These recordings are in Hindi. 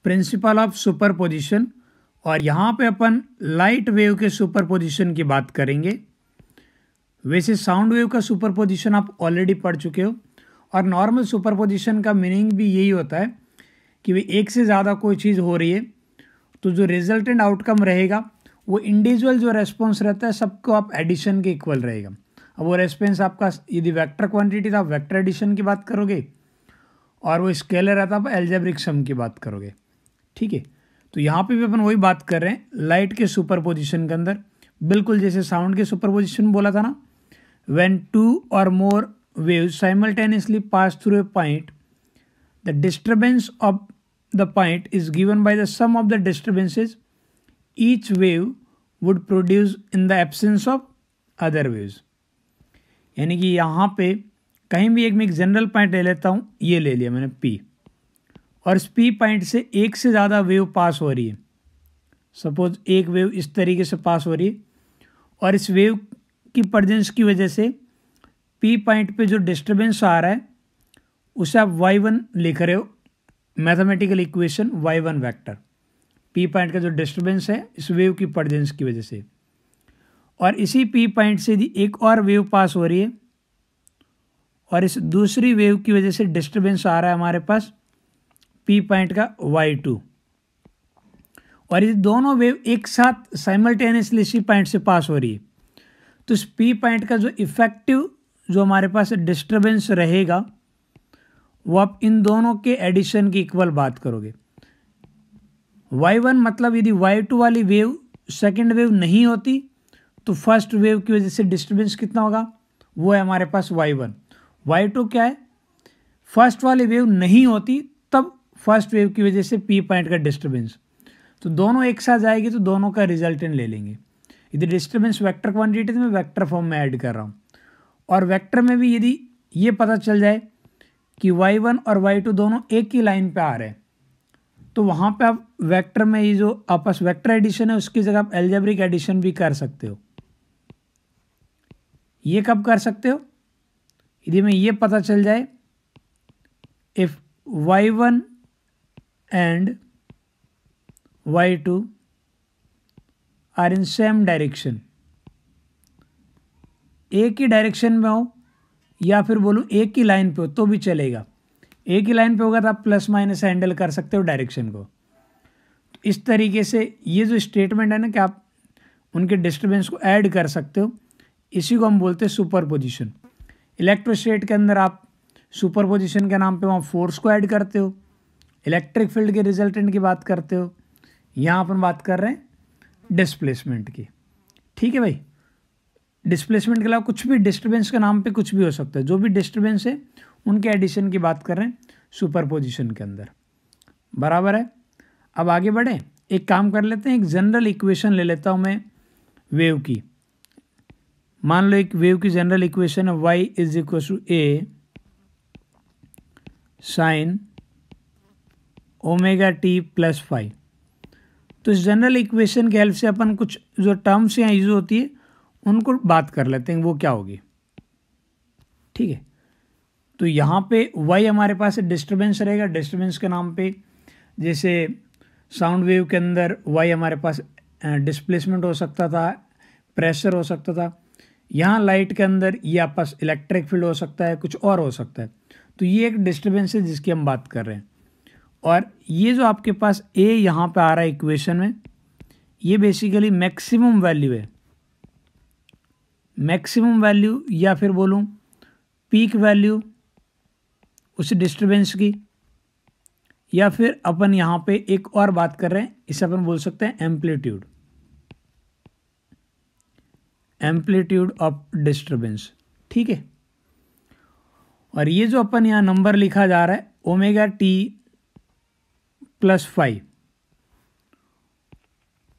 प्रिंसिपल ऑफ सुपरपोजिशन, और यहाँ पे अपन लाइट वेव के सुपरपोजिशन की बात करेंगे। वैसे साउंड वेव का सुपरपोजिशन आप ऑलरेडी पढ़ चुके हो, और नॉर्मल सुपरपोजिशन का मीनिंग भी यही होता है कि भाई एक से ज़्यादा कोई चीज़ हो रही है तो जो रिजल्टेंट आउटकम रहेगा वो इंडिविजुअल जो रेस्पॉन्स रहता है सबको आप एडिशन के इक्वल रहेगा। अब वो रेस्पॉन्स आपका यदि वेक्टर क्वांटिटी था आप वेक्टर एडिशन की बात करोगे, और वो स्केलर रहता है आप अलजेब्रिक सम की बात करोगे। ठीक है, तो यहाँ पे भी अपन वही बात कर रहे हैं लाइट के सुपरपोजिशन के अंदर, बिल्कुल जैसे साउंड के सुपरपोजिशन बोला था ना, व्हेन टू और मोर waves simultaneously pass through a point, the disturbance of the point is given by the sum of the disturbances each wave would produce in the absence of other waves। यानी कि यहाँ पे कहीं भी एक जनरल पॉइंट ले लेता हूँ, ये ले लिया मैंने P, और इस P पॉइंट से एक से ज़्यादा वेव पास हो रही है। सपोज एक वेव इस तरीके से पास हो रही है, और इस वेव की प्रेजेंस की वजह से P पॉइंट पे जो डिस्टर्बेंस आ रहा है उसे आप y1 लिख रहे हो, mathematical equation y1 vector. P point का जो डिस्टर्बेंस है इस वेव की प्रेजेंस की वजह से, और इसी P पॉइंट से यदि एक और वेव पास हो रही है और इस दूसरी वेव की वजह से डिस्टर्बेंस आ रहा है हमारे पास P पॉइंट का y2, और ये दोनों वेव एक साथ साइमल्टेनियसली इसी पॉइंट से पास हो रही है, तो इस P पॉइंट का जो इफेक्टिव जो हमारे पास डिस्टर्बेंस रहेगा वो आप इन दोनों के एडिशन की इक्वल बात करोगे। y1 मतलब यदि y2 वाली वेव सेकंड वेव नहीं होती तो फर्स्ट वेव की वजह से डिस्टर्बेंस कितना होगा, वो है हमारे पास y1। y2 क्या है, फर्स्ट वाली वेव नहीं होती तब फर्स्ट वेव की वजह से P पॉइंट का डिस्टर्बेंस, तो दोनों एक साथ जाएगी तो दोनों का रिजल्टेंट ले लेंगे। यदि डिस्टर्बेंस वेक्टर क्वांटिटी में वेक्टर फॉर्म में ऐड कर रहा हूँ, और वेक्टर में भी यदि ये पता चल जाए कि y1 और y2 दोनों एक ही लाइन पे आ रहे हैं तो वहाँ पे आप वेक्टर में ये जो आपस वेक्टर एडिशन है उसकी जगह आप अलजेब्रिक एडिशन भी कर सकते हो। ये कब कर सकते हो, यदि में ये पता चल जाए if y1 and y2 are in same direction, एक ही डायरेक्शन में हो या फिर बोलूँ एक ही लाइन पे हो तो भी चलेगा। एक ही लाइन पे होगा तो आप प्लस माइनस हैंडल कर सकते हो डायरेक्शन को। इस तरीके से ये जो स्टेटमेंट है ना कि आप उनके डिस्टर्बेंस को ऐड कर सकते हो, इसी को हम बोलते हैं सुपरपोजिशन। इलेक्ट्रोस्टेट के अंदर आप सुपरपोजिशन के नाम पे वहाँ फोर्स को ऐड करते हो, इलेक्ट्रिक फील्ड के रिजल्टेंट की बात करते हो, यहाँ अपन बात कर रहे हैं डिस्प्लेसमेंट की। ठीक है भाई, डिस्प्लेसमेंट के अलावा कुछ भी डिस्टर्बेंस के नाम पे कुछ भी हो सकता है, जो भी डिस्टर्बेंस है उनके एडिशन की बात कर रहे हैं सुपरपोजिशन के अंदर। बराबर है। अब आगे बढ़े, एक काम कर लेते हैं, एक जनरल इक्वेशन ले लेता हूँ मैं वेव की। मान लो एक वेव की जनरल इक्वेशन है y is equal to a sine omega T plus five. तो इस जनरल इक्वेशन की हेल्प से अपन कुछ जो टर्म्स यहाँ यूज होती है उनको बात कर लेते हैं, वो क्या होगी। ठीक है, तो यहाँ पे y हमारे पास डिस्टर्बेंस रहेगा, डिस्टर्बेंस के नाम पे जैसे साउंड वेव के अंदर y हमारे पास डिस्प्लेसमेंट हो सकता था, प्रेशर हो सकता था, यहाँ लाइट के अंदर ये आपस इलेक्ट्रिक फील्ड हो सकता है, कुछ और हो सकता है। तो ये एक डिस्टर्बेंस है जिसकी हम बात कर रहे हैं। और ये जो आपके पास a यहाँ पे आ रहा है इक्वेशन में, ये बेसिकली मैक्सिमम वैल्यू है, मैक्सिमम वैल्यू या फिर बोलूँ पीक वैल्यू उस डिस्टर्बेंस की, या फिर अपन यहाँ पे एक और बात कर रहे हैं, इसे अपन बोल सकते हैं एम्पलीट्यूड, एम्पलीट्यूड ऑफ डिस्टर्बेंस। ठीक है, और ये जो अपन यहाँ नंबर लिखा जा रहा है omega T plus five,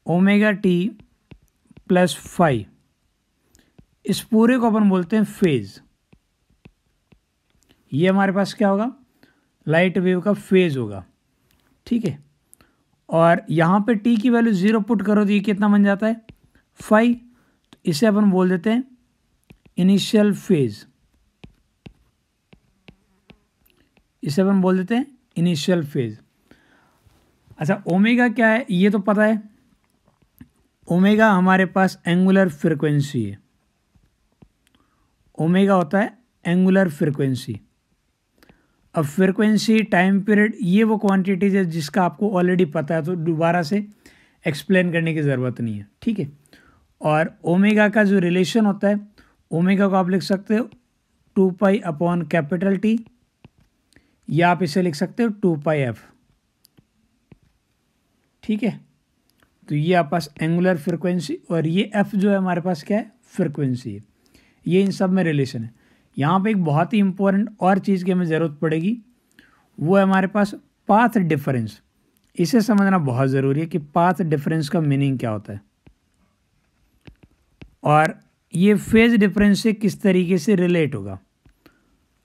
omega T plus five, इस पूरे को अपन बोलते हैं फेज। ये हमारे पास क्या होगा, लाइट वेव का फेज होगा। ठीक है, और यहाँ पे टी की वैल्यू 0 पुट करो तो ये कितना बन जाता है 5। तो इसे अपन बोल देते हैं इनिशियल फेज, इसे अपन बोल देते हैं इनिशियल फेज। अच्छा ओमेगा क्या है ये तो पता है, ओमेगा हमारे पास एंगुलर फ्रिक्वेंसी है, ओमेगा होता है एंगुलर फ्रिक्वेंसी। अब फ्रिक्वेंसी, टाइम पीरियड, ये वो क्वांटिटीज है जिसका आपको ऑलरेडी पता है, तो दोबारा से एक्सप्लेन करने की ज़रूरत नहीं है, ठीक है। और ओमेगा का जो रिलेशन होता है, ओमेगा को आप लिख सकते हो 2π/T, या आप इसे लिख सकते हो 2πf, ठीक है। तो ये आप पास एंगुलर फ्रिक्वेंसी, और ये f जो है हमारे पास क्या है, फ्रिक्वेंसी है। ये इन सब में रिलेशन है। यहाँ पे एक बहुत ही इंपॉर्टेंट और चीज़ की हमें ज़रूरत पड़ेगी, वो है हमारे पास पाथ डिफरेंस। इसे समझना बहुत ज़रूरी है कि पाथ डिफरेंस का मीनिंग क्या होता है, और ये फेज डिफरेंस से किस तरीके से रिलेट होगा।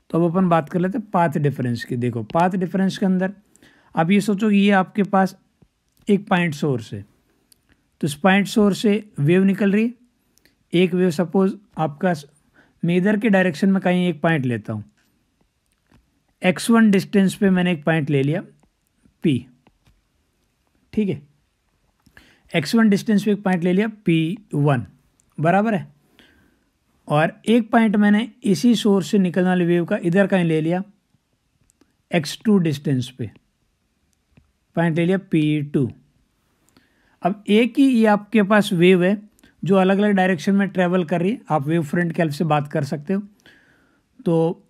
तो अब अपन बात कर लेते हैं पाथ डिफरेंस की। देखो पाथ डिफरेंस के अंदर आप ये सोचो कि ये आपके पास एक पॉइंट सोर्स है, तो इस पॉइंट सोर्स से वेव निकल रही है। एक वेव सपोज आपका, मैं इधर के डायरेक्शन में कहीं एक पॉइंट लेता हूँ, x1 डिस्टेंस पे मैंने एक पॉइंट ले लिया P, ठीक है। x1 डिस्टेंस पे एक पॉइंट ले लिया P1, बराबर है। और एक पॉइंट मैंने इसी सोर्स से निकलने वाली वेव का इधर कहीं ले लिया x2 डिस्टेंस पे, पॉइंट ले लिया P2। अब एक ही ये आपके पास वेव है जो अलग अलग डायरेक्शन में ट्रेवल कर रही है, आप वेव फ्रंट के हेल्प से बात कर सकते हो। तो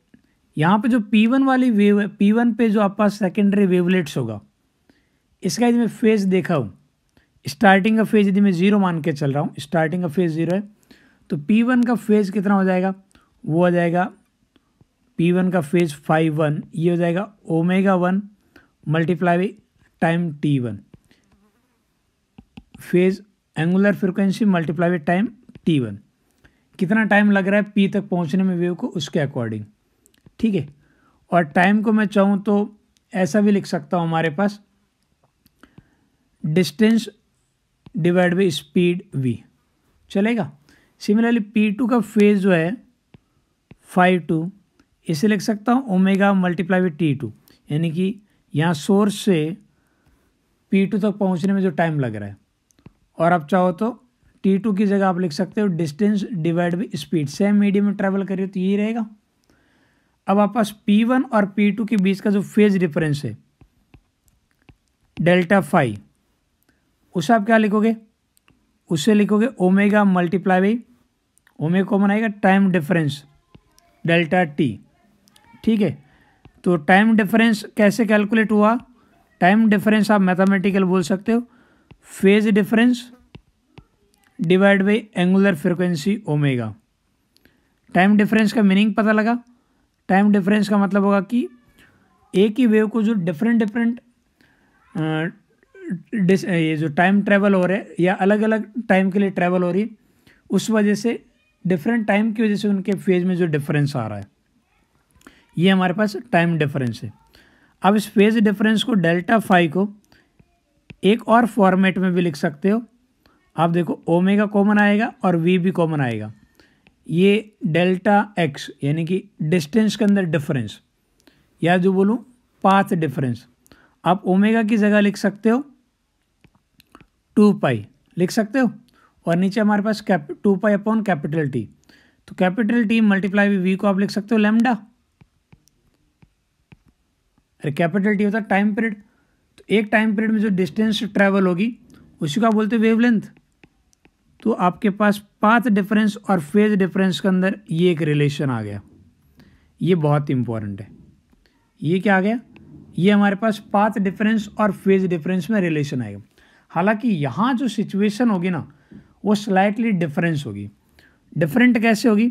यहाँ पे जो P1 वाली वेव है, P1 पे जो आपके पास सेकेंडरी वेवलेट्स होगा, इसका यदि मैं फेज देखा हूँ, स्टार्टिंग का फेज यदि मैं 0 मान के चल रहा हूँ, स्टार्टिंग का फेज 0 है, तो P1 का फेज कितना हो जाएगा, वो हो जाएगा P1 का फेज φ1, ये हो जाएगा ω1 multiply by time T1, phase angular frequency multiply by time T1। कितना टाइम लग रहा है P तक पहुंचने में वेव को, उसके अकॉर्डिंग, ठीक है। और टाइम को मैं चाहूँ तो ऐसा भी लिख सकता हूँ, हमारे पास distance divide by speed v, चलेगा। सिमिलरली P2 का फेज जो है φ2, इसे लिख सकता हूँ ओमेगा मल्टीप्लाई बाई T2, यानी कि यहाँ सोर्स से P2 तक पहुँचने में जो टाइम लग रहा है। और आप चाहो तो T2 की जगह आप लिख सकते हो distance divide by speed, same medium में ट्रैवल करिए तो यही रहेगा। अब आप पास P1 और P2 के बीच का जो फेज डिफरेंस है डेल्टा फाई, उसे आप क्या लिखोगे, उसे लिखोगे omega multiply by, omega common आएगा, टाइम डिफरेंस डेल्टा टी, ठीक है। तो टाइम डिफरेंस कैसे कैलकुलेट हुआ, टाइम डिफरेंस आप मैथमेटिकल बोल सकते हो, phase difference divide by angular frequency omega. Time difference का मीनिंग पता लगा। टाइम डिफरेंस का मतलब होगा कि एक ही वेव को जो डिफरेंट ये जो टाइम ट्रैवल हो रहे हैं या अलग अलग टाइम के लिए ट्रैवल हो रही है, उस वजह से डिफरेंट टाइम की वजह से उनके फेज में जो डिफरेंस आ रहा है, ये हमारे पास टाइम डिफरेंस है। अब इस फेज डिफरेंस को डेल्टा फाई को एक और फॉर्मेट में भी लिख सकते हो। आप देखो ओमेगा कॉमन आएगा और वी भी कॉमन आएगा, ये डेल्टा एक्स यानी कि डिस्टेंस के अंदर डिफरेंस, या जो बोलूँ पाथ डिफरेंस, आप ओमेगा की जगह लिख सकते हो 2π लिख सकते हो, और नीचे हमारे पास 2π/T, तो capital T multiply by V को आप लिख सकते हो लैम्डा। अरे कैपिटल T होता है टाइम पीरियड, तो एक टाइम पीरियड में जो डिस्टेंस ट्रैवल होगी उसी को आप बोलते हैं वेवलेंथ। तो आपके पास पाथ डिफरेंस और फेज डिफरेंस के अंदर ये एक रिलेशन आ गया, ये बहुत इंपॉर्टेंट है। ये क्या आ गया, ये हमारे पास पाथ डिफरेंस और फेज डिफरेंस में रिलेशन आएगा। हालांकि यहाँ जो सिचुएशन होगी ना वो स्लाइटली डिफरेंस होगी। डिफरेंट कैसे होगी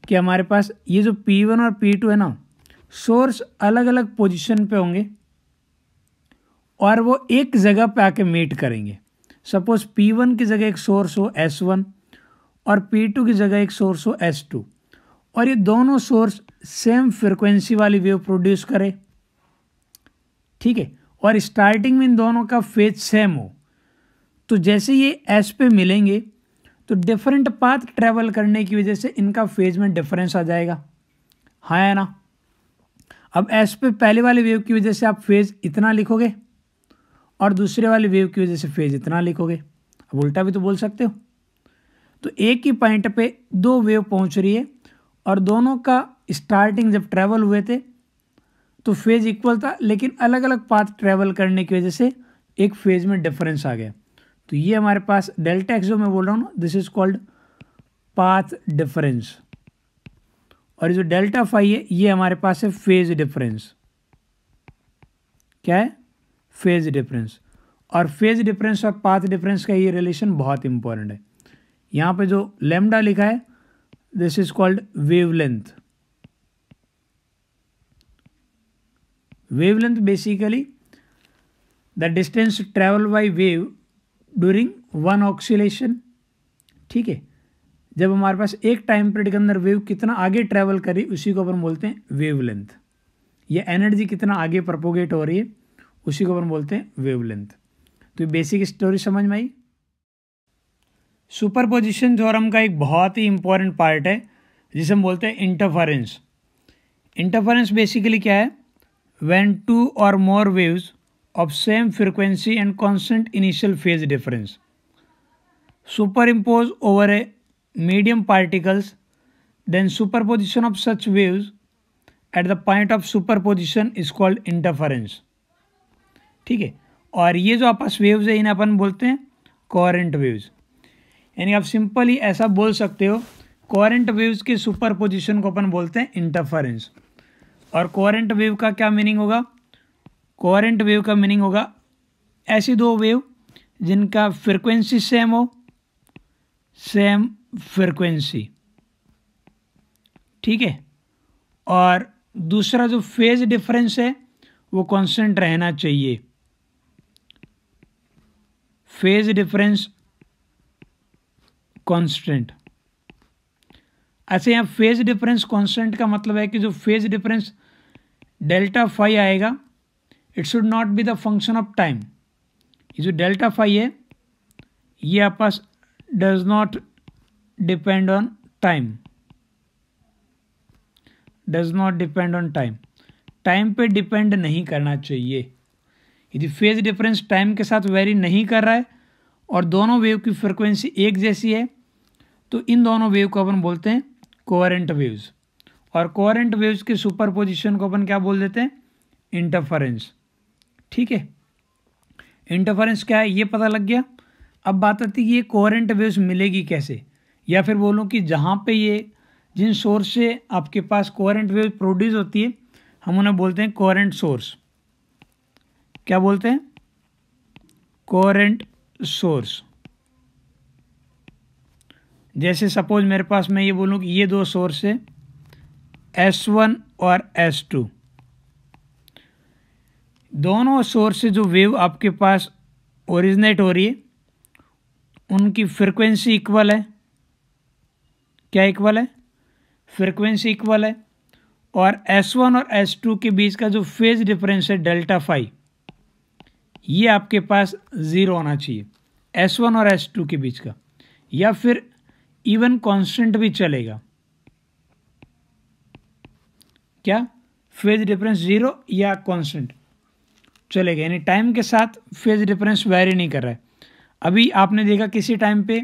कि हमारे पास ये जो P1 और P2 है ना, सोर्स अलग अलग पोजीशन पे होंगे और वो एक जगह पे आके मीट करेंगे। सपोज P1 की जगह एक सोर्स हो S1 और P2 की जगह एक सोर्स हो S2, और ये दोनों सोर्स सेम फ्रिक्वेंसी वाली वेव प्रोड्यूस करे, ठीक है, और स्टार्टिंग में इन दोनों का फेज सेम हो, तो जैसे ये S पे मिलेंगे तो डिफरेंट पाथ ट्रैवल करने की वजह से इनका फेज में डिफरेंस आ जाएगा, हाँ है ना। अब S पे पहले वाले वेव की वजह से आप फेज इतना लिखोगे और दूसरे वाले वेव की वजह से फेज इतना लिखोगे। अब उल्टा भी तो बोल सकते हो। तो एक ही पॉइंट पे दो वेव पहुंच रही है और दोनों का स्टार्टिंग जब ट्रैवल हुए थे तो फेज इक्वल था, लेकिन अलग अलग पाथ ट्रैवल करने की वजह से एक फेज में डिफरेंस आ गया। तो ये हमारे पास डेल्टा एक्स जो मैं बोल रहा हूँ ना, this is called path difference. और ये जो डेल्टा फाई है ये हमारे पास है फेज डिफरेंस। क्या है? Phase difference. और फेज डिफरेंस और पाथ डिफरेंस का ये रिलेशन बहुत इंपॉर्टेंट है। यहाँ पे जो लैम्डा लिखा है this is called wavelength. Wavelength basically the distance travel by wave during one oscillation. ठीक है, जब हमारे पास एक टाइम पीरियड के अंदर वेव कितना आगे ट्रैवल करी उसी को अपन बोलते हैं वेवलेंथ। ये एनर्जी कितना आगे प्रोपोगेट हो रही है उसी को अपन बोलते हैं वेवलेंथ। तो ये बेसिक स्टोरी समझ में आई। सुपरपोजिशन थ्योरम का एक बहुत ही इंपॉर्टेंट पार्ट है जिसे हम बोलते हैं इंटरफेरेंस। इंटरफेरेंस बेसिकली क्या है? व्हेन टू और more waves of same frequency and constant initial phase difference superimpose over a medium particles, then superposition of such waves at the point of superposition is called interference। ठीक है, और ये जो आपस वेव्स है इन्हें अपन बोलते हैं कोहेरेंट वेव्स। यानी आप सिंपली ऐसा बोल सकते हो कोहेरेंट वेव्स के सुपरपोजिशन को अपन बोलते हैं इंटरफेरेंस। और कोहेरेंट वेव का क्या मीनिंग होगा? कोहेरेंट वेव का मीनिंग होगा ऐसी दो वेव जिनका फ्रिक्वेंसी सेम हो, सेम फ्रिक्वेंसी। ठीक है, और दूसरा जो फेज डिफरेंस है वो कांस्टेंट रहना चाहिए। Phase difference constant. अच्छा, यहाँ फेज डिफरेंस कांस्टेंट का मतलब है कि जो फेज डिफरेंस डेल्टा फाई आएगा it should not be the function of time. ये जो डेल्टा फाई है ये आपस does not depend on time, does not depend on time. Time पे डिपेंड नहीं करना चाहिए। यदि फेज डिफरेंस टाइम के साथ वेरी नहीं कर रहा है और दोनों वेव की फ्रिक्वेंसी एक जैसी है तो इन दोनों वेव को अपन बोलते हैं कोहेरेंट वेव्स। और कोहेरेंट वेव्स के सुपरपोजिशन को अपन क्या बोल देते हैं? इंटरफेरेंस। ठीक है, इंटरफेरेंस क्या है ये पता लग गया। अब बात आती है कि ये कोहेरेंट वेव्स मिलेगी कैसे, या फिर बोलूँ कि जहाँ पे ये जिन सोर्स से आपके पास कोहेरेंट वेव प्रोड्यूस होती है हम उन्हें बोलते हैं कोहेरेंट सोर्स। क्या बोलते हैं? Coherent source. जैसे सपोज मेरे पास मैं ये बोलूँ कि ये दो सोर्स है S1 और S2। दोनों सोर्स से जो वेव आपके पास ओरिजिनेट हो रही है उनकी फ्रिक्वेंसी इक्वल है। क्या इक्वल है? फ्रिक्वेंसी इक्वल है। और S1 और S2 के बीच का जो फेज डिफरेंस है डेल्टा फाई ये आपके पास ज़ीरो होना चाहिए S1 और S2 के बीच का, या फिर इवन कांस्टेंट भी चलेगा। क्या? फेज डिफरेंस ज़ीरो या कांस्टेंट चलेगा, यानी टाइम के साथ फेज डिफरेंस वेरी नहीं कर रहा है। अभी आपने देखा किसी टाइम पे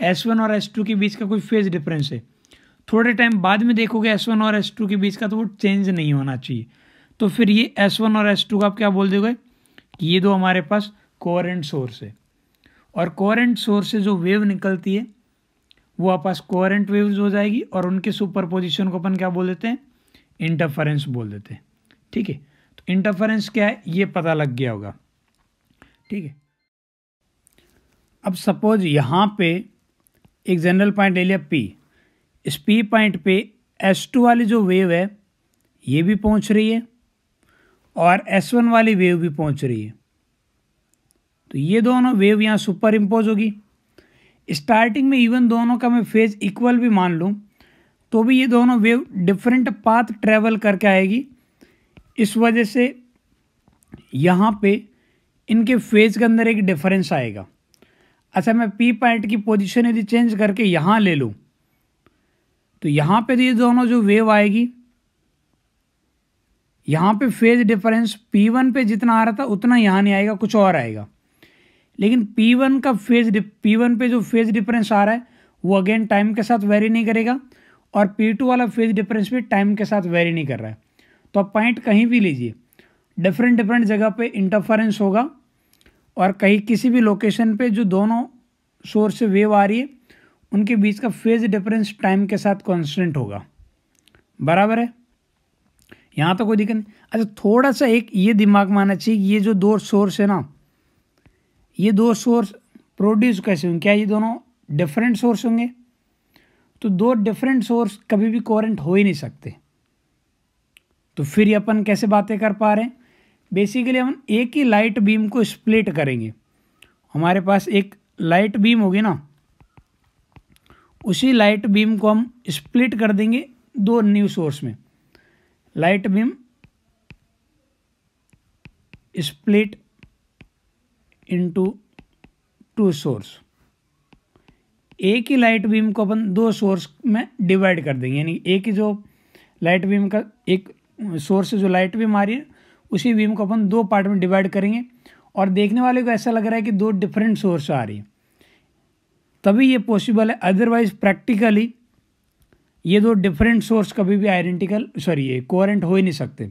S1 और S2 के बीच का कोई फेज डिफरेंस है, थोड़े टाइम बाद में देखोगे S1 और S2 के बीच का तो वो चेंज नहीं होना चाहिए। तो फिर ये S1 और S2 का आप क्या बोल दोगे कि ये दो हमारे पास कोहेरेंट सोर्स है। और कोहेरेंट सोर्स से जो वेव निकलती है वो आपस कोहेरेंट वेव्स हो जाएगी और उनके सुपरपोजिशन को अपन क्या बोल देते हैं? इंटरफेरेंस बोल देते हैं। ठीक है, तो इंटरफेरेंस क्या है ये पता लग गया होगा। ठीक है, अब सपोज यहाँ पे एक जनरल पॉइंट ले लिया P। इस P पॉइंट पे S2 वाली जो वेव है ये भी पहुँच रही है और S1 वाली वेव भी पहुँच रही है। तो ये दोनों वेव यहाँ सुपर इम्पोज होगी। स्टार्टिंग में इवन दोनों का मैं फेज इक्वल भी मान लूँ तो भी ये दोनों वेव डिफरेंट पाथ ट्रेवल करके आएगी। इस वजह से यहाँ पे इनके फेज के अंदर एक डिफरेंस आएगा। अच्छा, मैं P पॉइंट की पोजीशन यदि चेंज करके यहाँ ले लूँ तो यहाँ पे ये दोनों जो वेव आएगी यहाँ पे फेज डिफरेंस P1 पे जितना आ रहा था उतना यहाँ नहीं आएगा, कुछ और आएगा। लेकिन P1 पे जो फेज डिफरेंस आ रहा है वो अगेन टाइम के साथ वेरी नहीं करेगा, और P2 वाला फेज डिफरेंस भी टाइम के साथ वेरी नहीं कर रहा है। तो आप पॉइंट कहीं भी लीजिए, डिफरेंट जगह पे इंटरफेरेंस होगा, और कहीं किसी भी लोकेशन पे जो दोनों सोर्स से वेव आ रही है उनके बीच का फेज डिफरेंस टाइम के साथ कांस्टेंट होगा। बराबर है, यहाँ तो कोई दिक्कत नहीं। अच्छा, थोड़ा सा एक ये दिमाग में आना चाहिए, ये जो दो सोर्स है ना, ये दो सोर्स प्रोड्यूस कैसे होंगे? क्या ये दोनों डिफरेंट सोर्स होंगे? तो दो डिफरेंट सोर्स कभी भी कोहेरेंट हो ही नहीं सकते। तो फिर ये अपन कैसे बातें कर पा रहे हैं? बेसिकली हम एक ही लाइट बीम को स्प्लिट करेंगे। हमारे पास एक लाइट बीम होगी ना, उसी लाइट बीम को हम स्प्लिट कर देंगे दो न्यू सोर्स में। Light beam split into two source. एक ही लाइट बीम को अपन दो सोर्स में डिवाइड कर देंगे, यानी एक ही जो लाइट बीम का एक सोर्स से जो लाइट बीम आ रही है उसी बीम को अपन दो पार्ट में डिवाइड करेंगे, और देखने वाले को ऐसा लग रहा है कि दो डिफरेंट सोर्स आ रही है, तभी ये पॉसिबल है। अदरवाइज प्रैक्टिकली ये दो डिफरेंट सोर्स कभी भी ये कोहेरेंट हो ही नहीं सकते।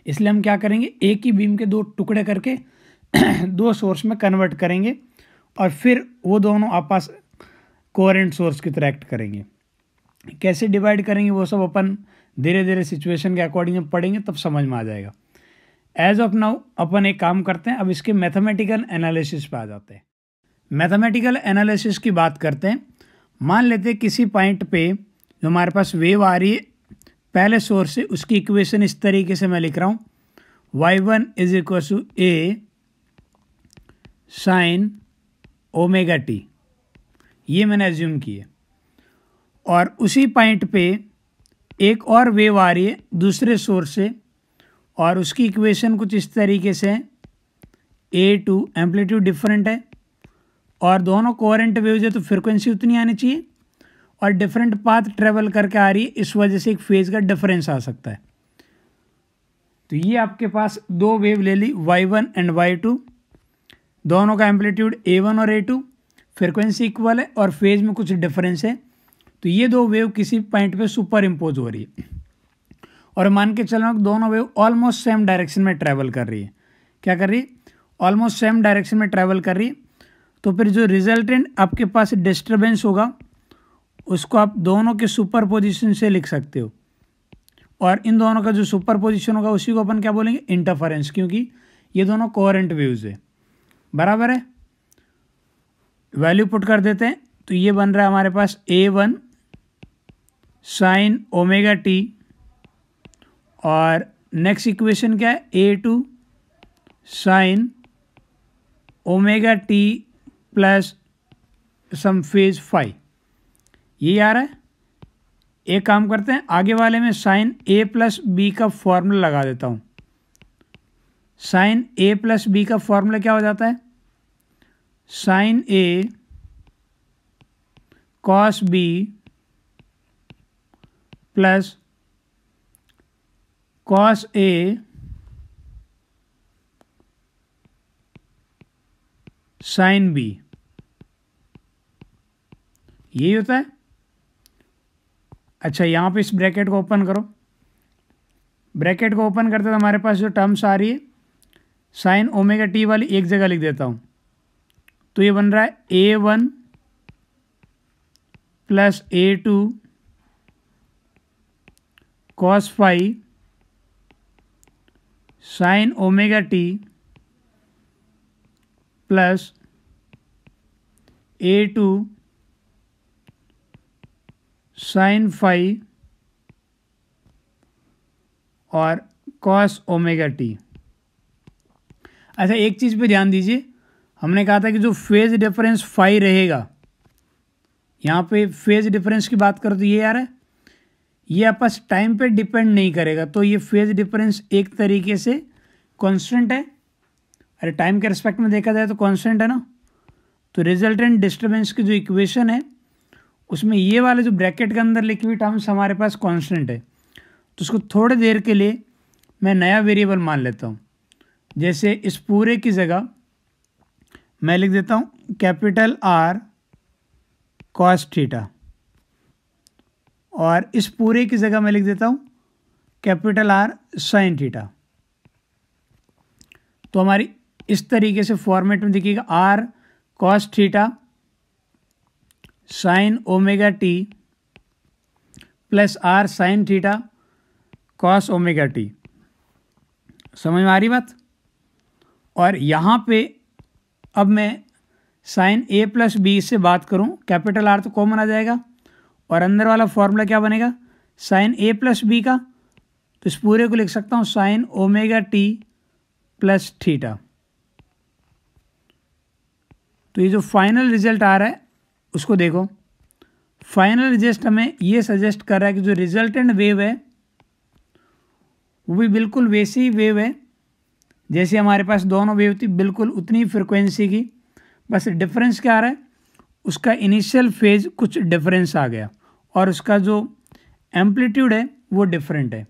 इसलिए हम क्या करेंगे, एक ही बीम के दो टुकड़े करके दो सोर्स में कन्वर्ट करेंगे, और फिर वो दोनों आपस कोहेरेंट सोर्स की तरह एक्ट करेंगे। कैसे डिवाइड करेंगे वो सब अपन धीरे धीरे सिचुएशन के अकॉर्डिंग जब पढ़ेंगे तब समझ में आ जाएगा। एज ऑफ नाउ अपन एक काम करते हैं, अब इसके मैथमेटिकल एनालिसिस पे आ जाते हैं। मैथमेटिकल एनालिसिस की बात करते हैं। मान लेते हैं किसी पॉइंट पे जो हमारे पास वेव आ रही है पहले सोर्स से, उसकी इक्वेशन इस तरीके से मैं लिख रहा हूँ, y1 is equal to a sine omega T, ये मैंने एज्यूम की है। और उसी पॉइंट पे एक और वेव आ रही है दूसरे सोर्स से, और उसकी इक्वेशन कुछ इस तरीके से है, a2 एम्पलीट्यूड डिफरेंट है, और दोनों कोहेरेंट वेव्स है तो फ्रिक्वेंसी उतनी आनी चाहिए, और डिफरेंट पाथ ट्रेवल करके आ रही है, इस वजह से एक फेज का डिफरेंस आ सकता है। तो ये आपके पास दो वेव ले ली, y1 एंड y2, दोनों का एम्पलीट्यूड a1 और a2, फ्रिक्वेंसी इक्वल है और फेज में कुछ डिफरेंस है। तो ये दो वेव किसी पॉइंट पे सुपर इम्पोज हो रही है, और मान के चलो दोनों वेव ऑलमोस्ट सेम डायरेक्शन में ट्रैवल कर रही है। क्या कर रही है? ऑलमोस्ट सेम डायरेक्शन में ट्रैवल कर रही है। तो फिर जो रिजल्टेंट आपके पास डिस्टर्बेंस होगा उसको आप दोनों के सुपर पोजिशन से लिख सकते हो, और इन दोनों का जो सुपर पोजिशन होगा उसी को अपन क्या बोलेंगे? इंटरफेरेंस, क्योंकि ये दोनों कोहेरेंट वेव्स है। बराबर है, वैल्यू पुट कर देते हैं। तो ये बन रहा है हमारे पास a1 साइन ओमेगा टी, और नेक्स्ट इक्वेशन क्या है? a2 sine omega T plus some phase phi, ये आ रहा है। एक काम करते हैं, आगे वाले में साइन a प्लस बी का फॉर्मूला लगा देता हूँ। साइन a प्लस बी का फॉर्मूला क्या हो जाता है? Sine a cos b plus cos a sine b, यही होता है। अच्छा, यहाँ पे इस ब्रैकेट को ओपन करो। ब्रैकेट को ओपन करते तो हमारे पास जो टर्म्स आ रही है साइन ओमेगा टी वाली एक जगह लिख देता हूँ। तो ये बन रहा है a1 plus a2 cos phi sine omega T plus a2 sine phi और कॉस ओमेगा टी। अच्छा, एक चीज़ पे ध्यान दीजिए, हमने कहा था कि जो फेज डिफरेंस फाई रहेगा, यहाँ पे फेज डिफरेंस की बात करो तो ये आ रहा है, ये आपस टाइम पे डिपेंड नहीं करेगा। तो ये फेज डिफरेंस एक तरीके से कांस्टेंट है। अरे टाइम के रिस्पेक्ट में देखा जाए तो कांस्टेंट है ना। तो रिजल्टेंट डिस्टर्बेंस की जो इक्वेशन है उसमें ये वाले जो ब्रैकेट के अंदर लिखी हुई टर्म्स हमारे पास कांस्टेंट है। तो उसको थोड़ी देर के लिए मैं नया वेरिएबल मान लेता हूँ। जैसे इस पूरे की जगह मैं लिख देता हूँ कैपिटल R cos थीटा, और इस पूरे की जगह मैं लिख देता हूँ कैपिटल R sin थीटा। तो हमारी इस तरीके से फॉर्मेट में दिखेगा R cos theta sin omega T plus R sin theta cos omega T. समझ में आ रही बात? और यहाँ पे अब मैं साइन ए प्लस बी से बात करूँ, कैपिटल R तो कॉमन आ जाएगा और अंदर वाला फॉर्मूला क्या बनेगा साइन ए प्लस बी का, तो इस पूरे को लिख सकता हूँ sign omega T plus theta. तो ये जो फाइनल रिजल्ट आ रहा है उसको देखो। फाइनल रिजल्ट हमें ये सजेस्ट कर रहा है कि जो रिजल्टेंट वेव है वो भी बिल्कुल वैसी ही वेव है जैसे हमारे पास दोनों वेव थी, बिल्कुल उतनी फ्रिक्वेंसी की। बस डिफरेंस क्या आ रहा है, उसका इनिशियल फेज कुछ डिफरेंस आ गया और उसका जो एम्पलीट्यूड है वो डिफरेंट है।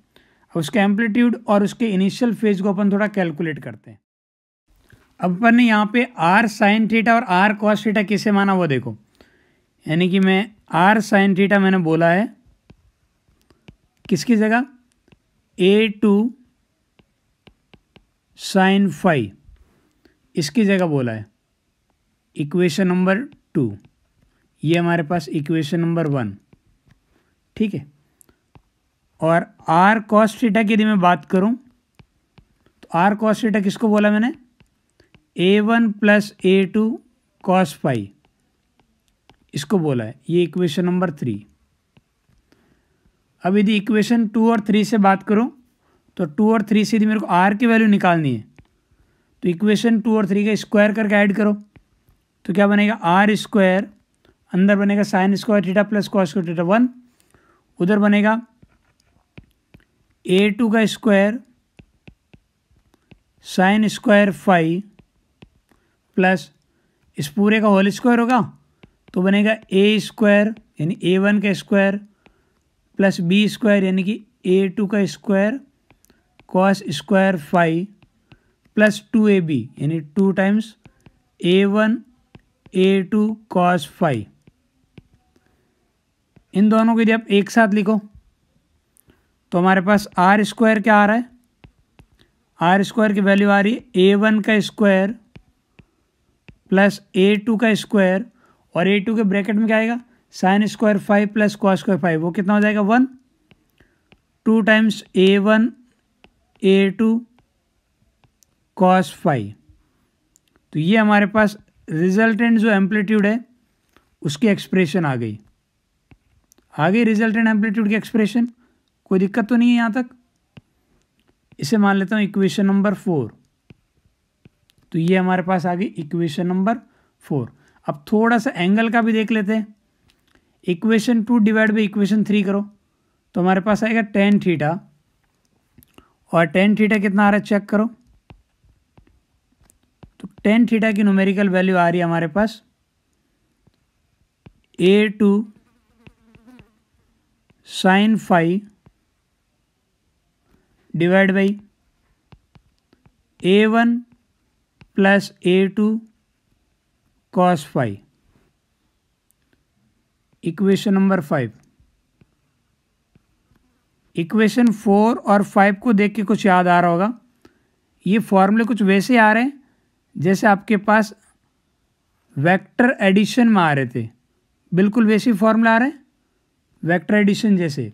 उसका एम्पलीट्यूड और उसके इनिशियल फेज को अपन थोड़ा कैलकुलेट करते हैं। अब अपन ने यहाँ पे R साइन थीटा और R cos थीटा किसे माना वो देखो। यानी कि मैं R साइन थीटा मैंने बोला है किसकी जगह, A2 साइन फाई, इसकी जगह बोला है इक्वेशन नंबर 2। ये हमारे पास इक्वेशन नंबर 1, ठीक है। और R cos थीटा की यदि मैं बात करूं तो R cos थीटा किसको बोला मैंने, A1 plus A2 cos phi, इसको बोला है। ये इक्वेशन नंबर 3। अब यदि इक्वेशन 2 और 3 से बात करूं तो 2 और 3 से यदि मेरे को R की वैल्यू निकालनी है तो इक्वेशन 2 और 3 का स्क्वायर करके ऐड करो तो क्या बनेगा R स्क्वायर, अंदर बनेगा sine square theta plus cos square theta 1, उधर बनेगा A2 का square sine square phi plus इस पूरे का होल स्क्वायर होगा तो बनेगा A स्क्वायर यानी A1 का स्क्वायर प्लस B स्क्वायर यानी कि A2 का square cos square phi plus 2AB यानी 2 times A1 A2 cos phi. इन दोनों को यदि आप एक साथ लिखो तो हमारे पास R स्क्वायर क्या आ रहा है, R स्क्वायर की वैल्यू आ रही है A1 का स्क्वायर प्लस A2 का स्क्वायर और A2 के ब्रैकेट में क्या आएगा sine square five plus cos square five, वो कितना हो जाएगा 1, 2 times A1 A2 cos five. तो ये हमारे पास रिजल्टेंट जो एम्पलीट्यूड है उसकी एक्सप्रेशन आ गई। रिजल्टेंट एम्पलीट्यूड की एक्सप्रेशन, कोई दिक्कत तो नहीं है यहाँ तक। इसे मान लेता हूँ इक्वेशन नंबर 4। तो ये हमारे पास आ गई इक्वेशन नंबर 4। अब थोड़ा सा एंगल का भी देख लेते हैं। इक्वेशन 2 डिवाइड बाई इक्वेशन 3 करो तो हमारे पास आएगा टेन थीटा, और टेन थीटा कितना आ रहा है चेक करो। तो टेन थीटा की न्यूमेरिकल वैल्यू आ रही है हमारे पास A2 sine phi divide by A1 plus A2 cos phi, equation number 5। Equation 4 और 5 को देख के कुछ याद आ रहा होगा। ये फॉर्मूले कुछ वैसे आ रहे हैं जैसे आपके पास वेक्टर एडिशन में आ रहे थे, बिल्कुल वैसे फॉर्मूला आ रहे हैं वेक्टर एडिशन जैसे।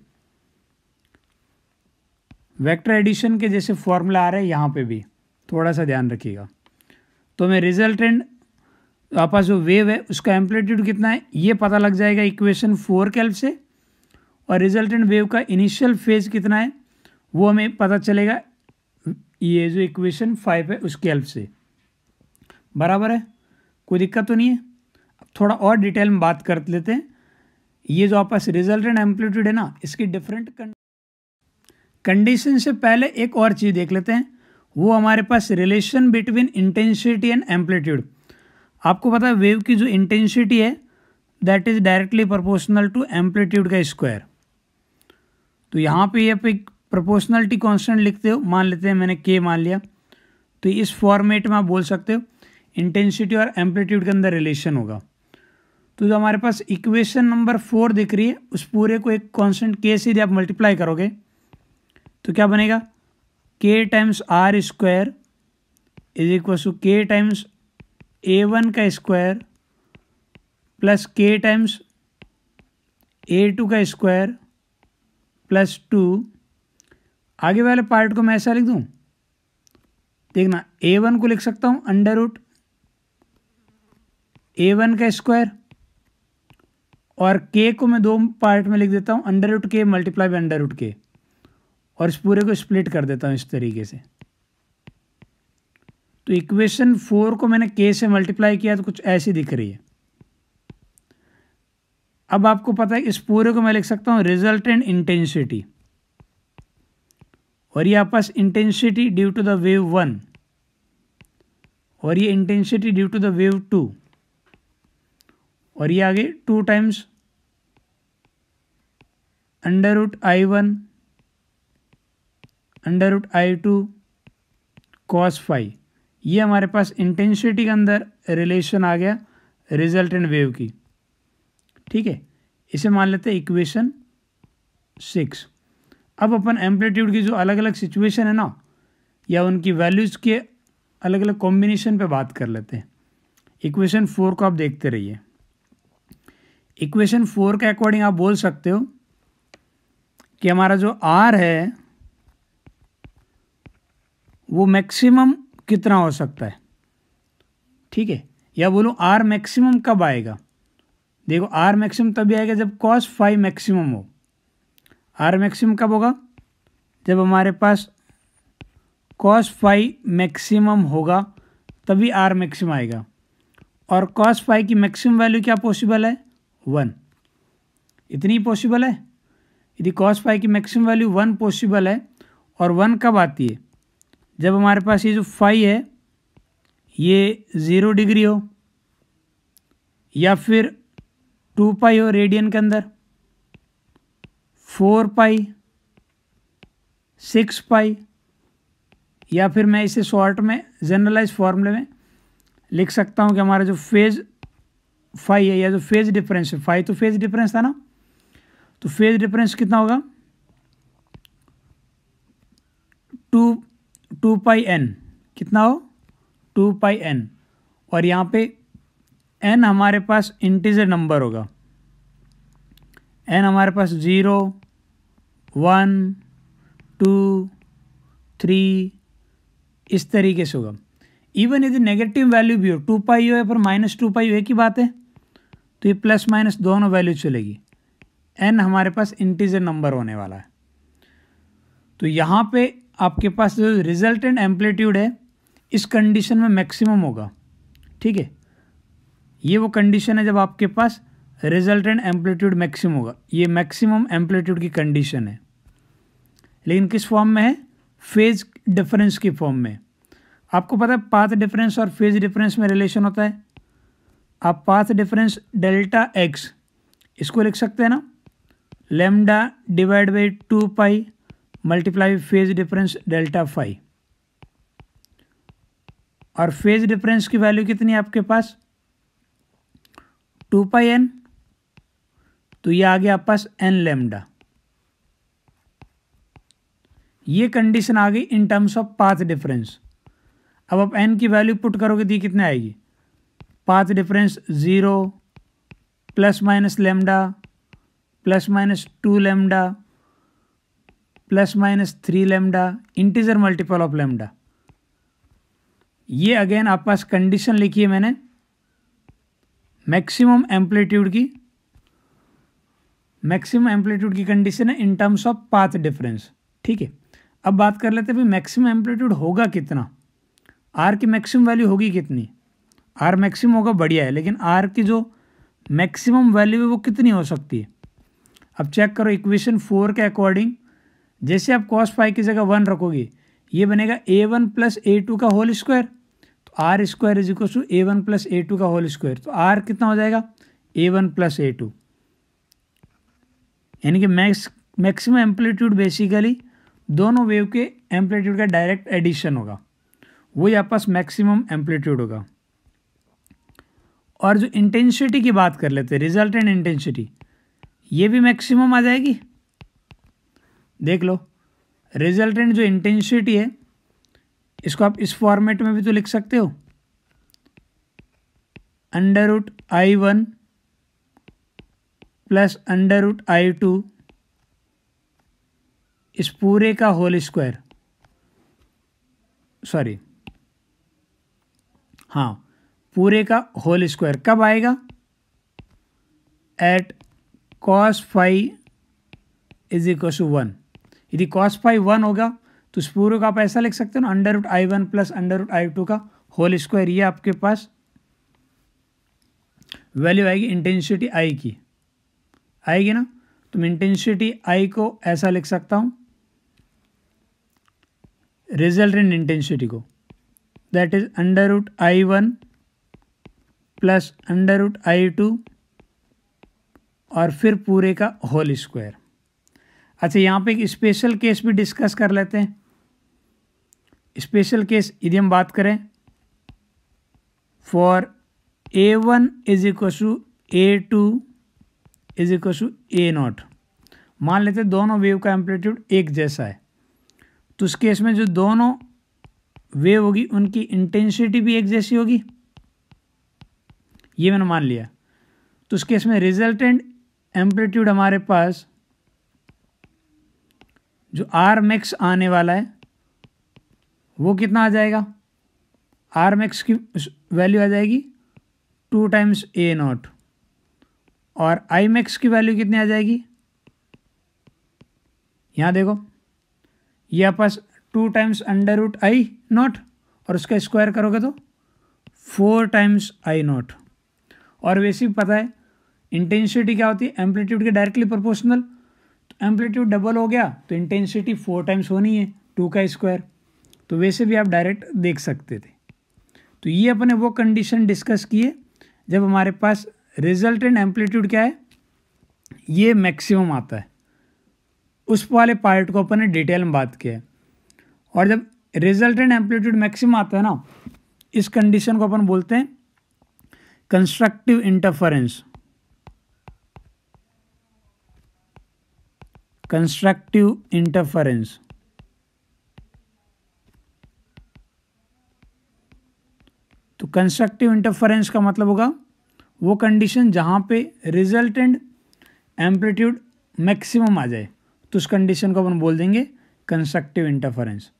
वेक्टर एडिशन के जैसे फॉर्मूला आ रहे हैं यहाँ पे भी, थोड़ा सा ध्यान रखिएगा। तो मैं रिजल्टेंट आपस जो वेव है उसका एम्पलीट्यूड कितना है ये पता लग जाएगा इक्वेशन 4 के हेल्प से, और रिजल्टेंट वेव का इनिशियल फेज कितना है वो हमें पता चलेगा ये जो इक्वेशन 5 है उसकी हेल्प से। बराबर है, कोई दिक्कत तो नहीं है। अब थोड़ा और डिटेल में बात कर लेते हैं। ये जो आपस रिजल्टेंट एम्पलीट्यूड है ना, इसकी डिफरेंट कंडीशन से पहले एक और चीज़ देख लेते हैं, वो हमारे पास relation between intensity and amplitude. आपको पता है वेव की जो इंटेंसिटी है that is directly proportional to amplitude का स्क्वायर। तो यहाँ पे ये प्रोपोर्शनलिटी कांस्टेंट लिखते हो, मान लेते हैं मैंने के मान लिया, तो इस फॉर्मेट में आप बोल सकते हो इंटेंसिटी और एम्पलीट्यूड के अंदर रिलेशन होगा। तो जो हमारे पास इक्वेशन नंबर 4 दिख रही है उस पूरे को एक कांस्टेंट के से यदि आप मल्टीप्लाई करोगे तो क्या बनेगा, K times R square is equal to K times A1 का स्क्वायर प्लस के टाइम्स A2 का स्क्वायर प्लस 2। आगे वाले पार्ट को मैं ऐसा लिख दूं, देखना A1 को लिख सकता हूं अंडर रूट A1 का स्क्वायर और के को मैं 2 पार्ट में लिख देता हूं अंडर रूट के मल्टीप्लाई बाय अंडर रूट के, और इस पूरे को स्प्लिट कर देता हूं इस तरीके से। तो इक्वेशन 4 को मैंने के से मल्टीप्लाई किया तो कुछ ऐसी दिख रही है। अब आपको पता है इस पूरे को मैं लिख सकता हूं रिजल्टेंट इंटेंसिटी, और ये आपस intensity due to the wave 1 और ये intensity due to the wave 2, और ये आगे 2 times under root I1 under root I2 cos phi. ये हमारे पास इंटेंसिटी के अंदर रिलेशन आ गया रिजल्टेंट वेव की, ठीक है। इसे मान लेते हैं इक्वेशन 6। अब अपन एम्पलीट्यूड की जो अलग अलग सिचुएशन है ना, या उनकी वैल्यूज़ के अलग अलग कॉम्बिनेशन पे बात कर लेते हैं। इक्वेशन 4 को आप देखते रहिए। इक्वेशन 4 के अकॉर्डिंग आप बोल सकते हो कि हमारा जो आर है वो मैक्सिमम कितना हो सकता है, ठीक है। या बोलूँ आर मैक्सिमम कब आएगा, देखो आर मैक्सिमम तभी आएगा जब cos फाई मैक्सिमम हो। आर मैक्सिमम कब होगा, जब हमारे पास cos फाई मैक्सिमम होगा तभी आर मैक्सिमम आएगा, और cos फाई की मैक्सिमम वैल्यू क्या पॉसिबल है, 1। इतनी पॉसिबल है, यदि cos फाई की मैक्सिमम वैल्यू 1 पॉसिबल है, और 1 कब आती है, जब हमारे पास ये जो फाई है ये 0 डिग्री हो, या फिर 2 पाई हो रेडियन के अंदर, 4 पाई, 6 पाई, या फिर मैं इसे शॉर्ट में जनरलाइज फॉर्मूले में लिख सकता हूँ कि हमारा जो फेज फाई है या जो फेज डिफरेंस है, फाई तो फेज डिफरेंस था ना, तो फेज डिफरेंस कितना होगा, 2 पाई एन, कितना हो 2 पाई एन, और यहाँ पे एन हमारे पास इंटीजर नंबर होगा। एन हमारे पास 0, 1, 2, 3 इस तरीके से होगा। इवन यदि नेगेटिव वैल्यू भी हो, 2 पाई हो या फिर -2 पाई हो, एक ही बात है, तो ये प्लस माइनस दोनों वैल्यू चलेगी। एन हमारे पास इंटीजर नंबर होने वाला है। तो यहाँ पे आपके पास जो रिजल्टेंट एम्पलीट्यूड है इस कंडीशन में मैक्सिमम होगा, ठीक है। ये वो कंडीशन है जब आपके पास रिजल्टेंट एम्पलीट्यूड मैक्सिमम होगा। ये मैक्सिमम एम्पलीट्यूड की कंडीशन है, लेकिन किस फॉर्म में है, फेज डिफरेंस की फॉर्म में। आपको पता है पाथ डिफरेंस और फेज डिफरेंस में रिलेशन होता है। आप पाथ डिफरेंस डेल्टा एक्स इसको लिख सकते हैं ना, lambda divide by 2 pi multiply phase difference delta phi, और फेज डिफरेंस की वैल्यू कितनी है आपके पास, 2 पाई एन, तो ये आ गया आपके पास एन लैम्डा। ये कंडीशन आ गई in terms of path difference. अब आप एन की वैल्यू पुट करोगे तो ये कितने आएगी, path difference 0 plus minus lambda plus minus 2 lambda plus minus 3 lambda integer multiple of lambda. ये अगेन आपके पास कंडीशन लिखी है मैंने मैक्सिमम एम्पलीट्यूड की। मैक्सिमम एम्पलीट्यूड की कंडीशन है in terms of path difference, ठीक है। अब बात कर लेते हैं भाई मैक्सिमम एम्पलीट्यूड होगा कितना, आर की मैक्सिमम वैल्यू होगी कितनी। आर मैक्सिमम होगा बढ़िया है, लेकिन आर की जो मैक्सिमम वैल्यू है वो कितनी हो सकती है। अब चेक करो इक्वेशन 4 के अकॉर्डिंग, जैसे आप cos फाई की जगह 1 रखोगे ये बनेगा A1 प्लस A2 का होल स्क्वायर, तो R square is equal to A1 plus A2 का होल स्क्वायर। तो आर कितना हो जाएगा, A1 प्लस A2, यानी कि मैक्सिमम एम्पलीट्यूड बेसिकली दोनों वेव के एम्पलीट्यूड का डायरेक्ट एडिशन होगा, वही आपस मैक्सिमम एम्पलीट्यूड होगा। और जो इंटेंसिटी की बात कर लेते हैं, रिजल्टेंट इंटेंसिटी, ये भी मैक्सिमम आ जाएगी। देख लो, रिजल्टेंट जो इंटेंसिटी है इसको आप इस फॉर्मेट में भी तो लिख सकते हो, √I1 प्लस √I2 इस पूरे का होल स्क्वायर, सॉरी हाँ, पूरे का होल स्क्वायर कब आएगा? At cos phi is equal to 1। यदि cos phi 1 होगा तो इस पूरे का आप ऐसा लिख सकते हो ना, √I1 प्लस √I2 का होल स्क्वायर। ये आपके पास वैल्यू आएगी इंटेंसिटी आई की, आएगी ना। तो मैं इंटेंसिटी आई को ऐसा लिख सकता हूँ, रिजल्टेंट इंटेंसिटी को, that is √I1 plus √I2 और फिर पूरे का होल स्क्वायर। अच्छा, यहाँ पे एक स्पेशल केस भी डिस्कस कर लेते हैं। स्पेशल केस यदि हम बात करें, for A1 is equal to A2 is equal to A0। मान लेते हैं दोनों वेव का एम्पलीट्यूड एक जैसा है, तो उस केस में जो दोनों वेव होगी उनकी इंटेंसिटी भी एक जैसी होगी, ये मैंने मान लिया। तो उस केस में रिजल्टेंट एम्पलीट्यूड हमारे पास जो आर मैक्स आने वाला है वो कितना आ जाएगा? आर मैक्स की वैल्यू आ जाएगी 2 टाइम्स A0 और आई मैक्स की वैल्यू कितनी आ जाएगी? यहाँ देखो, ये आपस 2 टाइम्स √I0 और उसका स्क्वायर करोगे तो 4 टाइम्स I0। और वैसे भी पता है इंटेंसिटी क्या होती है? एम्पलीट्यूड के डायरेक्टली प्रोपोर्शनल। तो एम्पलीट्यूड डबल हो गया तो इंटेंसिटी 4 टाइम्स होनी है, 2 का स्क्वायर। तो वैसे भी आप डायरेक्ट देख सकते थे। तो ये अपने वो कंडीशन डिस्कस किए जब हमारे पास रिजल्टेंट एम्पलीट्यूड क्या है, ये मैक्सिमम आता है। उस वाले पार्ट को अपन ने डिटेल में बात किया है। और जब रिजल्टेंट एम्पलीट्यूड मैक्सिमम आता है ना, इस कंडीशन को अपन बोलते हैं कंस्ट्रक्टिव इंटरफेरेंस। Constructive interference. तो कंस्ट्रक्टिव इंटरफेरेंस का मतलब होगा वो कंडीशन जहां पे रिजल्टेंट एम्पलीट्यूड मैक्सिमम आ जाए, तो उस कंडीशन को अपन बोल देंगे कंस्ट्रक्टिव इंटरफेरेंस।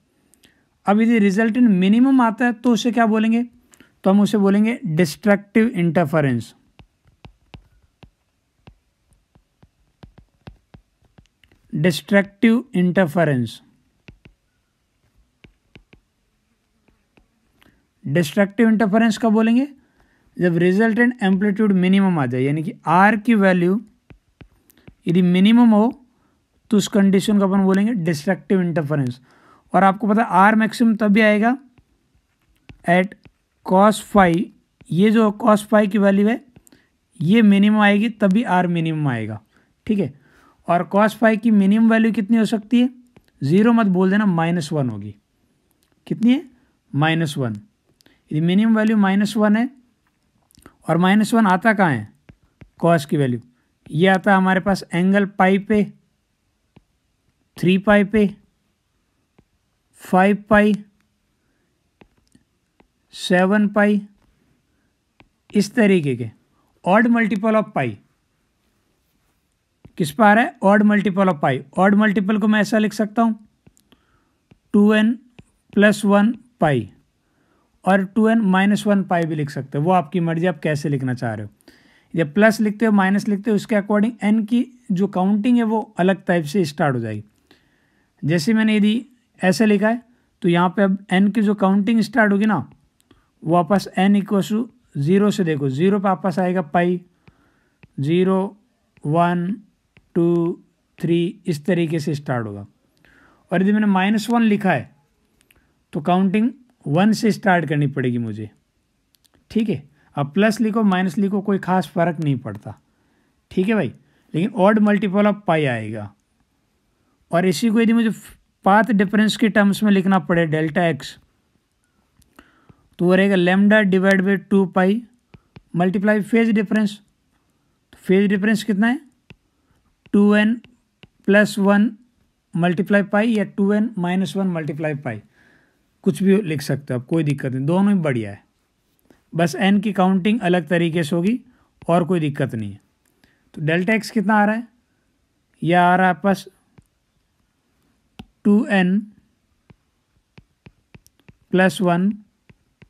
अब यदि रिजल्टेंट मिनिमम आता है तो उसे क्या बोलेंगे? तो हम उसे बोलेंगे destructive interference. Destructive interference. Destructive interference कब बोलेंगे? जब रिजल्टेंट एम्पलीट्यूड मिनिमम आ जाए, यानी कि आर की वैल्यू यदि मिनिमम हो तो उस कंडीशन को अपन बोलेंगे डिस्ट्रक्टिव इंटरफेरेंस। और आपको पता है आर मैक्सिमम तभी आएगा एट cos phi। ये जो cos phi की वैल्यू है ये मिनिमम आएगी तभी आर मिनिमम आएगा, ठीक है। और cos phi की मिनिमम वैल्यू कितनी हो सकती है? 0 मत बोल देना, -1 होगी। कितनी है? -1। यदि मिनिमम वैल्यू -1 है और -1 आता कहाँ है? cos की वैल्यू ये आता है हमारे पास एंगल पाई पे, 3 पाई पे, 5 पाई, 7 पाई, इस तरीके के ऑड मल्टीपल ऑफ पाई। किस पर आ रहा है? Odd multiple of pi. Odd multiple को मैं ऐसा लिख सकता हूँ 2n + 1 पाई और 2n - 1 पाई भी लिख सकते हो, वो आपकी मर्जी, आप कैसे लिखना चाह रहे हो। जब प्लस लिखते हो माइनस लिखते हो उसके अकॉर्डिंग n की जो काउंटिंग है वो अलग टाइप से स्टार्ट हो जाएगी। जैसे मैंने यदि ऐसे लिखा है तो यहाँ पे अब n की जो काउंटिंग स्टार्ट होगी ना, वो वापस n = 0 से देखो, 0 पे वापस आएगा पाई, 0 1 2 3 इस तरीके से स्टार्ट होगा। और यदि मैंने -1 लिखा है तो काउंटिंग 1 से स्टार्ट करनी पड़ेगी मुझे, ठीक है। अब प्लस लिखो माइनस लिखो कोई खास फर्क नहीं पड़ता, ठीक है भाई। लेकिन ऑड मल्टीपल ऑफ पाई आएगा। और इसी को यदि मुझे पाथ डिफरेंस के टर्म्स में लिखना पड़े डेल्टा एक्स, तो वो रहेगा lambda divide by 2 pi multiply phase difference. तो फेज डिफरेंस कितना है 2n + 1 मल्टीप्लाई पाई या 2n - 1 मल्टीप्लाई पाई, कुछ भी लिख सकते हो आप, कोई दिक्कत नहीं, दोनों ही बढ़िया है। बस n की काउंटिंग अलग तरीके से होगी और कोई दिक्कत नहीं है। तो डेल्टा एक्स कितना आ रहा है, यह आ रहा है पास 2n + 1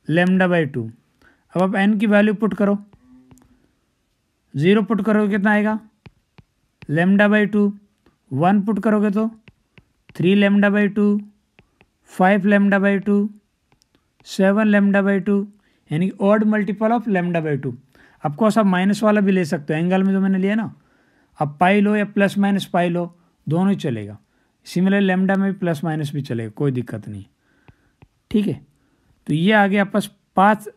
लेमडा बाई 2। अब आप n की वैल्यू पुट करो, 0 पुट करोगे कितना आएगा लेमडा बाई 2, 1 पुट करोगे तो 3 lambda by 2, 5 lambda by 2, 7 lambda by 2, यानी odd multiple of lambda by 2। आपको सब माइनस वाला भी ले सकते हो, एंगल में जो मैंने लिया ना, आप पाई लो या प्लस माइनस पाई लो, दोनों ही चलेगा। सिमिलर लेमडा में भी प्लस माइनस भी चलेगा, कोई दिक्कत नहीं। ठीक है, तो ये आ गया आपस पाथ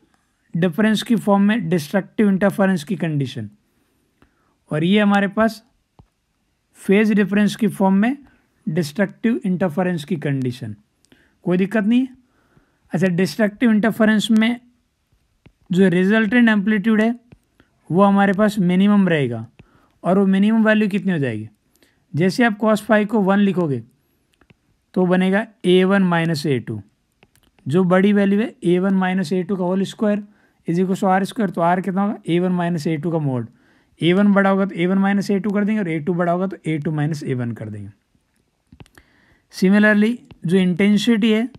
डिफरेंस की फॉर्म में डिस्ट्रक्टिव इंटरफेरेंस की कंडीशन, और ये हमारे पास फेज डिफरेंस की फॉर्म में डिस्ट्रक्टिव इंटरफेरेंस की कंडीशन, कोई दिक्कत नहीं है। अच्छा, डिस्ट्रक्टिव इंटरफेरेंस में जो रिजल्टेंट एम्पलीट्यूड है वो हमारे पास मिनिमम रहेगा, और वो मिनिमम वैल्यू कितनी हो जाएगी, जैसे आप cos फाई को 1 लिखोगे तो बनेगा a1 - a2, जो बड़ी वैल्यू है a1 - a2 का होल स्क्वायर = r स्क्वायर, तो r कितना होगा a1 - a2 का मोड। a1 बड़ा होगा तो a1 - a2 कर देंगे, और a2 बड़ा होगा तो a2 - a1 कर देंगे। सिमिलरली जो इंटेंसिटी है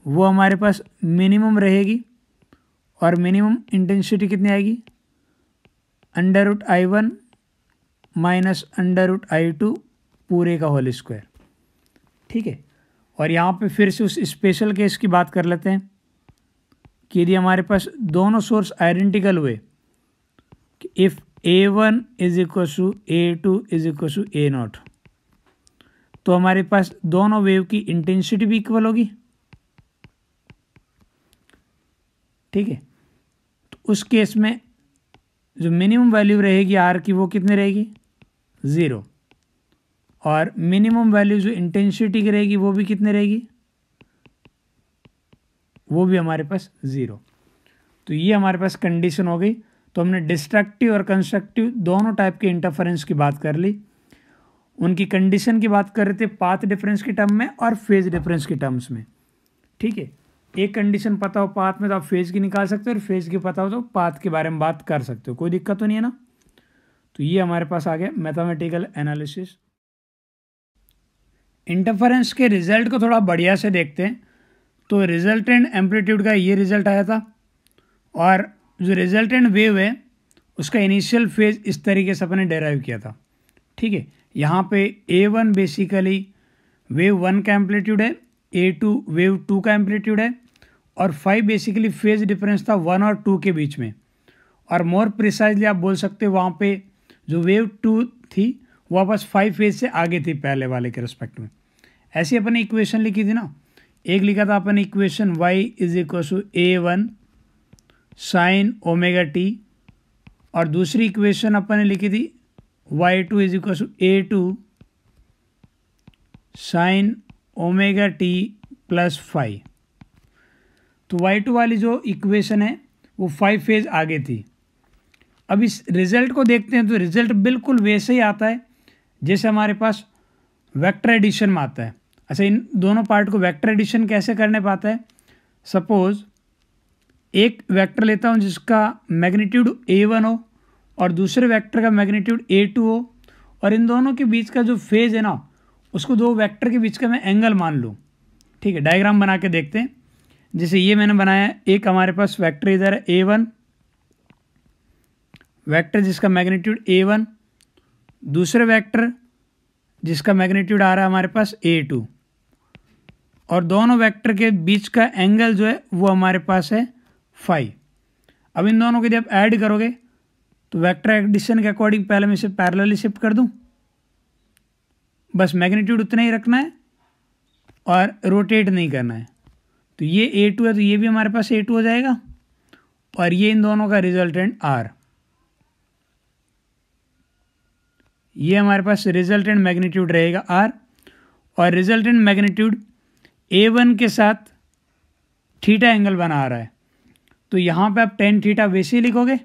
वो हमारे पास मिनिमम रहेगी, और मिनिमम इंटेंसिटी कितनी आएगी √I1 - √I2 पूरे का होल स्क्वायर। ठीक है, और यहाँ पे फिर से उस स्पेशल केस की बात कर लेते हैं कि यदि हमारे पास दोनों सोर्स आइडेंटिकल हुए, इफ़ a1 = a2 = a0, तो हमारे पास दोनों वेव की इंटेंसिटी भी इक्वल होगी। ठीक है, तो उस केस में जो मिनिमम वैल्यू रहेगी आर की वो कितनी रहेगी 0, और मिनिमम वैल्यू जो इंटेंसिटी की रहेगी वो भी कितनी रहेगी, वो भी हमारे पास 0। तो ये हमारे पास कंडीशन हो गई। तो हमने डिस्ट्रक्टिव और कंस्ट्रक्टिव दोनों टाइप के इंटरफेरेंस की बात कर ली, उनकी कंडीशन की बात कर रहे थे पाथ डिफरेंस के टर्म में और फेज डिफरेंस के टर्म्स में। ठीक है, एक कंडीशन पता हो पाथ में तो आप फेज की निकाल सकते हो, और फेज की पता हो तो पाथ के बारे में बात कर सकते हो, कोई दिक्कत तो नहीं है ना। तो ये हमारे पास आ गया मैथमेटिकल एनालिसिस। इंटरफेरेंस के रिजल्ट को थोड़ा बढ़िया से देखते हैं। तो रिजल्टेंट एम्पलीट्यूड का ये रिजल्ट आया था, और जो रिजल्टेंट वेव है उसका इनिशियल फेज इस तरीके से अपने डेराइव किया था। ठीक है, यहाँ पे a1 बेसिकली वेव 1 का एम्पलीट्यूड है, a2 वेव 2 का एम्पलीट्यूड है, और 5 बेसिकली फेज डिफरेंस था 1 और 2 के बीच में। और मोर प्रिसाइजली आप बोल सकते हो वहाँ पे जो वेव 2 थी वो वापस 5 फेज से आगे थी पहले वाले के रिस्पेक्ट में। ऐसी अपन ने इक्वेशन लिखी थी ना, एक लिखा था अपन equation y = a1 sin ω_t, और दूसरी इक्वेशन अपन ने लिखी थी y2 = a2 sin ω_t + 5। तो y2 वाली जो इक्वेशन है वो 5 फेज आगे थी। अब इस रिजल्ट को देखते हैं तो रिजल्ट बिल्कुल वैसे ही आता है जैसे हमारे पास वेक्टर एडिशन में आता है। अच्छा, इन दोनों पार्ट को वेक्टर एडिशन कैसे करने पाता है, सपोज एक वेक्टर लेता हूँ जिसका मैग्नीट्यूड a1 हो और दूसरे वेक्टर का मैग्नीट्यूड a2 हो, और इन दोनों के बीच का जो फेज है ना उसको दो वेक्टर के बीच का मैं एंगल मान लूँ। ठीक है, डायग्राम बना के देखते हैं। जैसे ये मैंने बनाया है, एक हमारे पास वेक्टर इधर है a1, वेक्टर जिसका मैग्नीट्यूड a1, दूसरे वेक्टर जिसका मैग्नीट्यूड आ रहा है हमारे पास a2, और दोनों वेक्टर के बीच का एंगल जो है वो हमारे पास है फाई। अब इन दोनों को यदि आप ऐड करोगे तो वेक्टर एडिशन के अकॉर्डिंग पहले मैं इसे पैरेलली शिफ्ट कर दूं, बस मैग्नीट्यूड उतना ही रखना है और रोटेट नहीं करना है। तो ये a2 है तो ये भी हमारे पास a2 हो जाएगा, और ये इन दोनों का रिजल्टेंट r, ये हमारे पास रिजल्टेंट मैग्नीट्यूड रहेगा r, और रिजल्टेंट मैग्नीट्यूड A1 के साथ थीटा एंगल बना रहा है, तो यहाँ पे आप टेन थीटा वैसे ही लिखोगे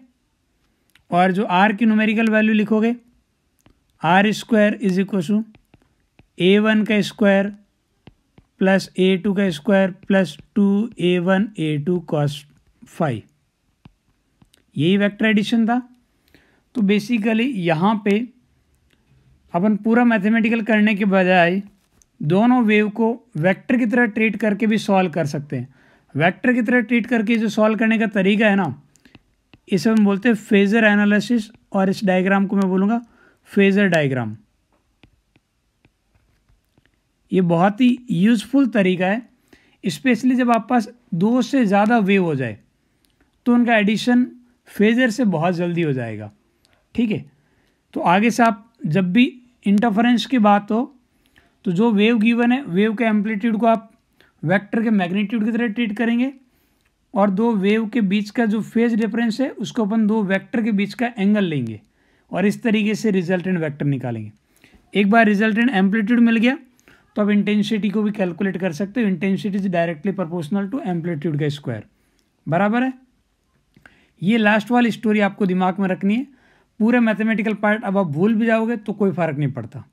और जो R की न्यूमेरिकल वैल्यू लिखोगे R square is equal to A1 का स्क्वायर प्लस A2 का square plus 2A1 A2 cos phi. यही वेक्टर एडिशन था। तो बेसिकली यहाँ पे अपन पूरा मैथमेटिकल करने के बजाय दोनों वेव को वेक्टर की तरह ट्रीट करके भी सॉल्व कर सकते हैं। वेक्टर की तरह ट्रीट करके जो सॉल्व करने का तरीका है ना, इसे हम बोलते हैं फेजर एनालिसिस, और इस डायग्राम को मैं बोलूँगा फेजर डायग्राम। ये बहुत ही यूज़फुल तरीका है, स्पेशली जब आप पास दो से ज़्यादा वेव हो जाए तो उनका एडिशन फेजर से बहुत जल्दी हो जाएगा। ठीक है, तो आगे से आप जब भी इंटरफेरेंस की बात हो तो जो वेव गिवन है, वेव के एम्पलीट्यूड को आप वेक्टर के मैग्नीट्यूड की तरह ट्रीट करेंगे, और दो वेव के बीच का जो फेज डिफरेंस है उसको अपन दो वेक्टर के बीच का एंगल लेंगे और इस तरीके से रिजल्टेंट वेक्टर निकालेंगे। एक बार रिजल्टेंट एम्पलीट्यूड मिल गया तो आप इंटेंसिटी को भी कैलकुलेट कर सकते हो। Intensity is directly proportional to amplitude का स्क्वायर, बराबर है। ये लास्ट वाली स्टोरी आपको दिमाग में रखनी है। पूरे मैथमेटिकल पार्ट अब आप भूल भी जाओगे तो कोई फर्क नहीं पड़ता।